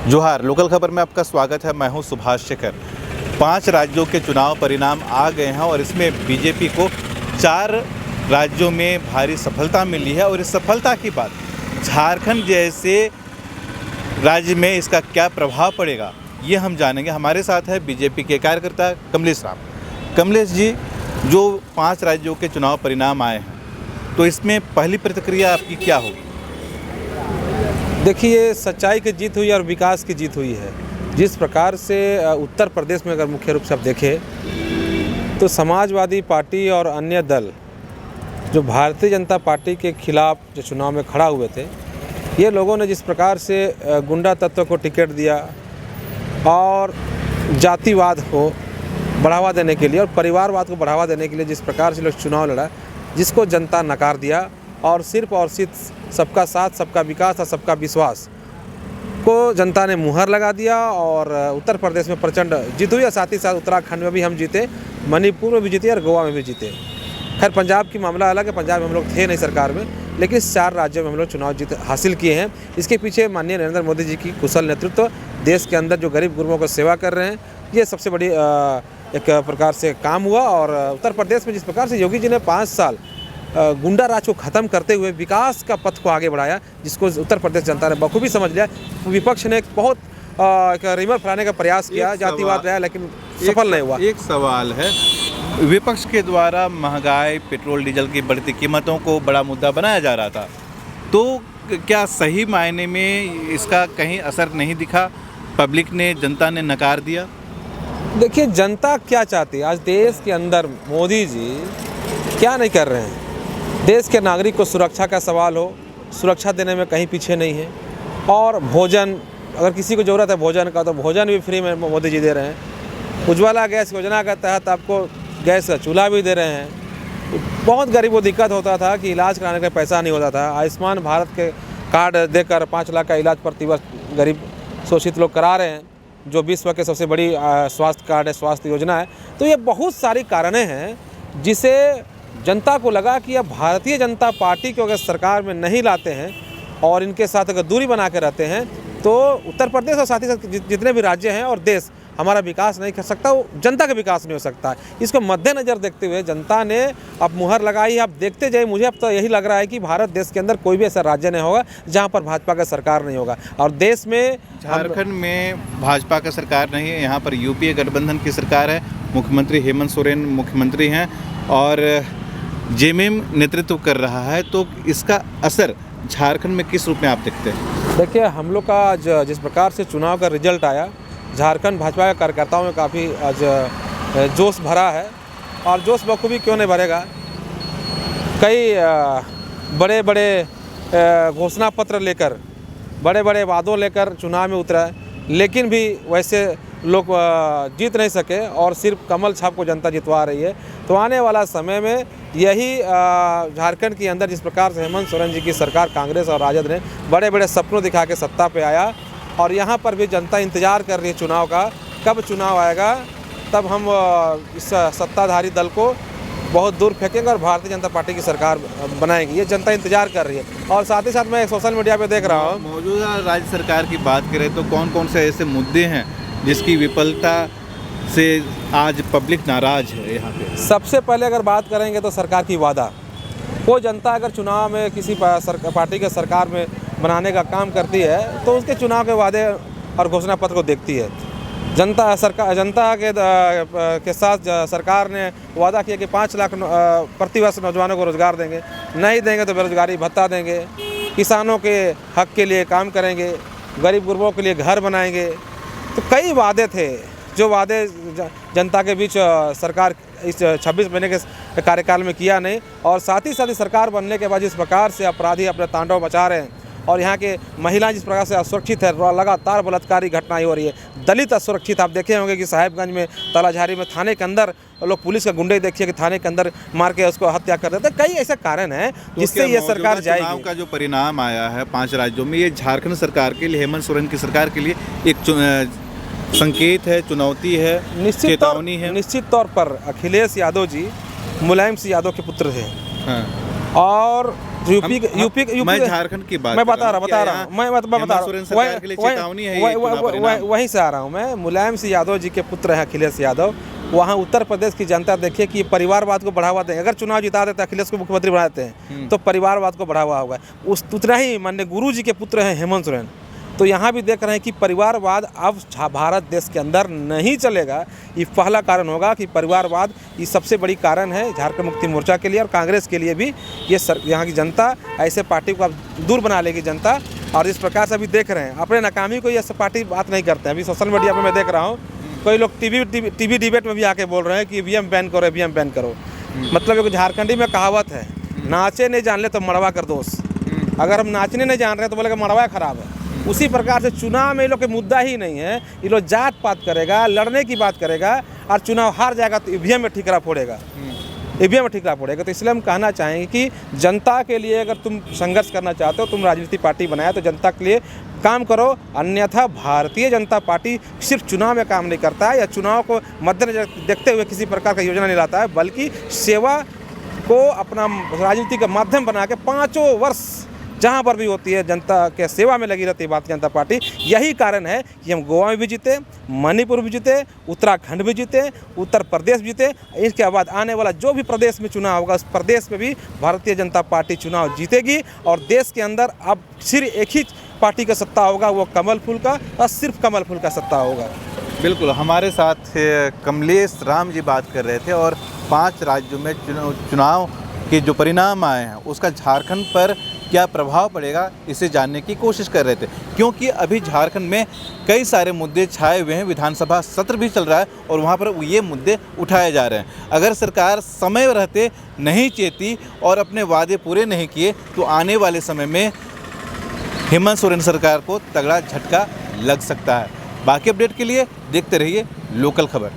जोहार, लोकल खबर में आपका स्वागत है। मैं हूं सुभाष शेखर। 5 राज्यों के चुनाव परिणाम आ गए हैं और इसमें बीजेपी को 4 राज्यों में भारी सफलता मिली है। और इस सफलता की बात झारखंड जैसे राज्य में इसका क्या प्रभाव पड़ेगा, ये हम जानेंगे। हमारे साथ है बीजेपी के कार्यकर्ता कमलेश राम। कमलेश जी, जो 5 राज्यों के चुनाव परिणाम आए हैं, तो इसमें पहली प्रतिक्रिया आपकी क्या होगी? देखिए, सच्चाई की जीत हुई और विकास की जीत हुई है। जिस प्रकार से उत्तर प्रदेश में अगर मुख्य रूप से आप देखें तो समाजवादी पार्टी और अन्य दल जो भारतीय जनता पार्टी के खिलाफ जो चुनाव में खड़ा हुए थे, ये लोगों ने जिस प्रकार से गुंडा तत्व को टिकट दिया और जातिवाद को बढ़ावा देने के लिए और परिवारवाद को बढ़ावा देने के लिए जिस प्रकार से लोग चुनाव लड़ा, जिसको जनता नकार दिया और सिर्फ सबका साथ, सबका विकास और सबका विश्वास को जनता ने मुहर लगा दिया। और उत्तर प्रदेश में प्रचंड जीत हुई और साथ ही साथ उत्तराखंड में भी हम जीते, मणिपुर में भी जीते और गोवा में भी जीते। खैर, पंजाब की मामला अलग है, पंजाब में हम लोग थे नहीं सरकार में, लेकिन इस 4 राज्यों में हम लोग चुनाव जीत हासिल किए हैं। इसके पीछे माननीय नरेंद्र मोदी जी की कुशल नेतृत्व, देश के अंदर जो गरीब गुरबों को सेवा कर रहे हैं, ये सबसे बड़ी एक प्रकार से काम हुआ। और उत्तर प्रदेश में जिस प्रकार से योगी जी ने 5 साल गुंडा राज को ख़त्म करते हुए विकास का पथ को आगे बढ़ाया, जिसको उत्तर प्रदेश जनता ने बखूबी समझ लिया। विपक्ष ने एक बहुत एक रिमर फैलाने का प्रयास किया, जातिवाद रहा, लेकिन सफल नहीं हुआ। एक सवाल है, विपक्ष के द्वारा महंगाई, पेट्रोल डीजल की बढ़ती कीमतों को बड़ा मुद्दा बनाया जा रहा था, तो क्या सही मायने में इसका कहीं असर नहीं दिखा? पब्लिक ने, जनता ने नकार दिया? देखिए, जनता क्या चाहती है? आज देश के अंदर मोदी जी क्या नहीं कर रहे हैं? देश के नागरिक को सुरक्षा का सवाल हो, सुरक्षा देने में कहीं पीछे नहीं है। और भोजन, अगर किसी को ज़रूरत है भोजन का, तो भोजन भी फ्री में मोदी जी दे रहे हैं। उज्ज्वला गैस योजना के तहत आपको गैस चूल्हा भी दे रहे हैं। बहुत गरीब को दिक्कत होता था कि इलाज कराने का पैसा नहीं होता था। आयुष्मान भारत के कार्ड देकर 5 लाख का इलाज प्रतिवर्ष गरीब शोषित लोग करा रहे हैं, जो विश्व के सबसे बड़ी स्वास्थ्य कार्ड है, स्वास्थ्य योजना है। तो ये बहुत सारी कारणें हैं जिसे जनता को लगा कि अब भारतीय जनता पार्टी को अगर सरकार में नहीं लाते हैं और इनके साथ अगर दूरी बना के रहते हैं, तो उत्तर प्रदेश और साथ ही साथ जितने भी राज्य हैं और देश, हमारा विकास नहीं कर सकता, वो जनता का विकास नहीं हो सकता। इसको मद्देनज़र देखते हुए जनता ने अब मुहर लगाई। आप देखते जाइए, मुझे अब तो यही लग रहा है कि भारत देश के अंदर कोई भी ऐसा राज्य नहीं होगा जहाँ पर भाजपा का सरकार नहीं होगा। और देश में, झारखंड में भाजपा का सरकार नहीं है, यहाँ पर यूपीए गठबंधन की सरकार है। मुख्यमंत्री हेमंत सोरेन मुख्यमंत्री हैं और जेएमएम नेतृत्व कर रहा है। तो इसका असर झारखंड में किस रूप में आप देखते हैं? देखिए, हम लोग का आज जिस प्रकार से चुनाव का रिजल्ट आया, झारखंड भाजपा के कार्यकर्ताओं में काफ़ी आज जोश भरा है। और जोश बखूबी क्यों नहीं भरेगा? कई बड़े बड़े घोषणा पत्र लेकर, बड़े बड़े वादों लेकर चुनाव में उतरा है, लेकिन भी वैसे लोग जीत नहीं सके और सिर्फ कमल छाप को जनता जितवा रही है। तो आने वाला समय में यही झारखंड के अंदर जिस प्रकार से हेमंत सोरेन जी की सरकार, कांग्रेस और राजद ने बड़े बड़े सपनों दिखा के सत्ता पे आया, और यहाँ पर भी जनता इंतज़ार कर रही है चुनाव का, कब चुनाव आएगा, तब हम इस सत्ताधारी दल को बहुत दूर फेंकेंगे और भारतीय जनता पार्टी की सरकार बनाएंगे। ये जनता इंतजार कर रही है। और साथ ही साथ मैं सोशल मीडिया पे देख रहा हूँ, मौजूदा राज्य सरकार की बात करें तो कौन कौन से ऐसे मुद्दे हैं जिसकी विफलता से आज पब्लिक नाराज है यहाँ पे? सबसे पहले अगर बात करेंगे तो सरकार की वादा। कोई जनता अगर चुनाव में किसी पार्टी के सरकार में बनाने का काम करती है, तो उसके चुनाव के वादे और घोषणा पत्र को देखती है। जनता के साथ सरकार ने वादा किया कि 5 लाख प्रतिवर्ष नौजवानों को रोज़गार देंगे, नहीं देंगे तो बेरोजगारी भत्ता देंगे, किसानों के हक के लिए काम करेंगे, गरीब गुरबों के लिए घर बनाएंगे। तो कई वादे थे, जो वादे जनता के बीच सरकार इस 26 महीने के कार्यकाल में किया नहीं। और साथ ही सरकार बनने के बाद जिस प्रकार से अपराधी अपने तांडव मचा रहे हैं और यहाँ के महिलाएं जिस प्रकार से असुरक्षित है, लगातार बलात्कारी घटनाएं हो रही है, दलित असुरक्षित। आप देखे होंगे कि साहेबगंज में, तालाझारी में थाने के अंदर लोग पुलिस का गुंडे देखिए कि थाने के अंदर मार के उसको हत्या कर देते हैं। कई ऐसे कारण हैं जिससे ये सरकार जाएगी। चुनाव का जो परिणाम आया है 5 राज्यों में, ये झारखंड सरकार के लिए, हेमंत सोरेन की सरकार के लिए एक संकेत है, चुनौती है, चेतावनी है। निश्चित तौर पर अखिलेश यादव जी मुलायम सिंह यादव के पुत्र थे। हाँ। और यूपी मैं झारखंड की बात मैं कर बता रहा रहा यहाँ हूँ मैं बता हेमंत रहा सोरेन हूँ सरकार के लिए चेतावनी है ये चुनाव परिणाम। वहीं से आ रहा हूँ मैं। मुलायम सिंह यादव जी के पुत्र हैं अखिलेश यादव। वहाँ उत्तर प्रदेश की जनता देखिए कि परिवारवाद को बढ़ावा दें। अगर चुनाव जिता देते अखिलेश को मुख्यमंत्री बना देते हैं तो परिवारवाद को बढ़ावा होगा। उतना ही माननीय गुरु जी के पुत्र हैं हेमंत सोरेन। तो यहाँ भी देख रहे हैं कि परिवारवाद अब भारत देश के अंदर नहीं चलेगा। ये पहला कारण होगा कि परिवारवाद ये सबसे बड़ी कारण है झारखंड मुक्ति मोर्चा के लिए और कांग्रेस के लिए भी। ये यहाँ की जनता ऐसे पार्टी को अब दूर बना लेगी जनता। और इस प्रकार से अभी देख रहे हैं अपने नाकामी को ये सब पार्टी बात नहीं करते हैं। अभी सोशल मीडिया पर मैं देख रहा हूँ कोई लोग टीवी डिबेट में भी आके बोल रहे हैं कि ईवीएम बैन करो, ईवीएम बैन करो। मतलब एक झारखंडी में कहावत है, नाचे नहीं जान ले तो मड़वा कर दोस्त। अगर हम नाचने नहीं जान रहे हैं तो बोलेगा मड़वा खराब है। उसी प्रकार से चुनाव में ये लोग के मुद्दा ही नहीं है। ये लोग जात पात करेगा, लड़ने की बात करेगा और चुनाव हार जाएगा तो ईवीएम में ठीकरा फोड़ेगा, ईवीएम में ठीकरा फोड़ेगा। तो इसलिए हम कहना चाहेंगे कि जनता के लिए अगर तुम संघर्ष करना चाहते हो, तुम राजनीतिक पार्टी बनाया तो जनता के लिए काम करो। अन्यथा भारतीय जनता पार्टी सिर्फ चुनाव में काम नहीं करता है या चुनाव को मद्देनजर देखते हुए किसी प्रकार का योजना नहीं लाता है, बल्कि सेवा को अपना राजनीति का माध्यम बना के 5 वर्ष जहाँ पर भी होती है जनता के सेवा में लगी रहती है भारतीय जनता पार्टी। यही कारण है कि हम गोवा में भी जीते, मणिपुर भी जीते, उत्तराखंड भी जीते, उत्तर प्रदेश भी जीते। इसके बाद आने वाला जो भी प्रदेश में चुनाव होगा उस प्रदेश में भी भारतीय जनता पार्टी चुनाव जीतेगी। और देश के अंदर अब सिर्फ एक ही पार्टी का सत्ता होगा, वो कमल फूल का, और सिर्फ कमल फूल का सत्ता होगा। बिल्कुल, हमारे साथ कमलेश राम जी बात कर रहे थे और 5 राज्यों में चुनाव के जो परिणाम आए हैं उसका झारखंड पर क्या प्रभाव पड़ेगा इसे जानने की कोशिश कर रहे थे। क्योंकि अभी झारखंड में कई सारे मुद्दे छाए हुए हैं, विधानसभा सत्र भी चल रहा है और वहाँ पर ये मुद्दे उठाए जा रहे हैं। अगर सरकार समय रहते नहीं चेती और अपने वादे पूरे नहीं किए तो आने वाले समय में हेमंत सोरेन सरकार को तगड़ा झटका लग सकता है। बाकी अपडेट के लिए देखते रहिए लोकल खबर।